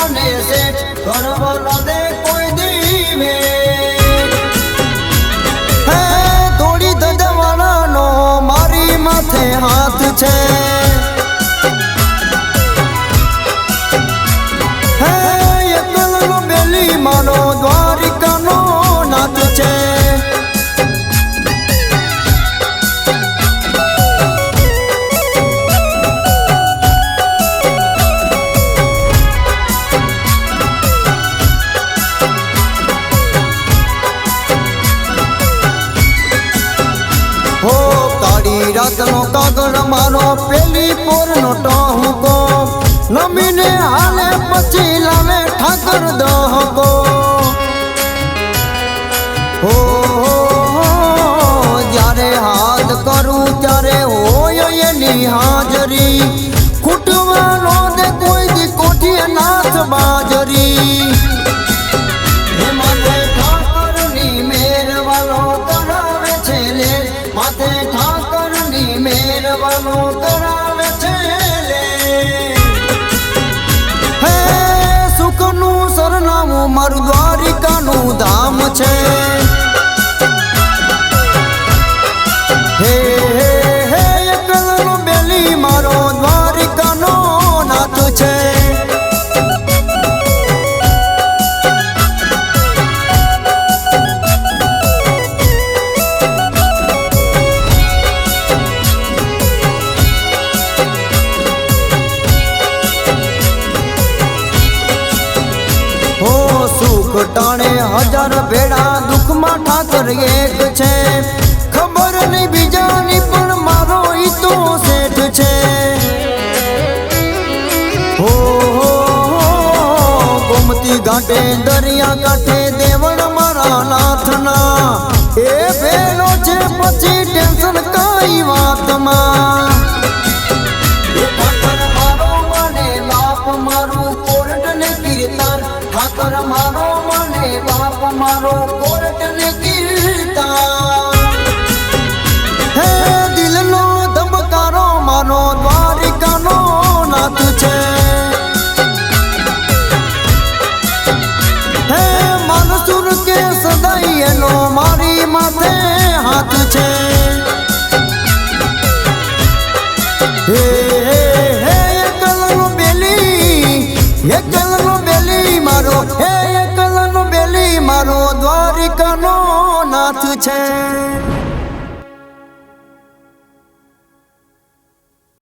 મને છે કરવો ન દે કોઈ દીવે હે થોડી ધજવાળાનો મારી માથે હાથ છે હે એકલનો બેલી મારો દ્વારિકાનો નાથ છે રાતનો કાગળ મારો પેલી પોરનો ટહુકો નમીને હાલે પછી લાવે ઠાકર દહકો હો જ્યારે હાથ કરું ત્યારે હોય એની હાજરી ખૂટવાનો દે કોઈ દી કોઠીએ નાથ બાજરી માથે ઠાકરની મેરવાલો કરાવે છે લે માથે મેરવાનો કરાવે છે હે સુખનું સરનામું મારું દ્વારિકાનું ધામ છે હે હે હે એકલનો બેલી મારો દ્વારિકાનો નાથ છે સુખ ટાણે હજાર ભેડા દુઃખમાં ઠાકર એક છે ખબર નહીં બીજાની પણ મારો ઈ તો શેઠ છે હો ગોમતી ઘાટે દરિયા કાંઠે દેવળ મારા નાથના એ ભેલો છે પછી ટેન્શન કઈ વાતમાં ઠાકર મારો મને બાપ મારો કોર્ટ ને કીર્તા હે દિલનો ધબકારો મારો દ્વારિકાનો નાથ છે હે માનસુર કે સદાઈ એનો મારી માથે હાથ છે હે હે હે એકલનો બેલી મારો હે એકલનો બેલી મારો દ્વારિકાનો નાથ છે।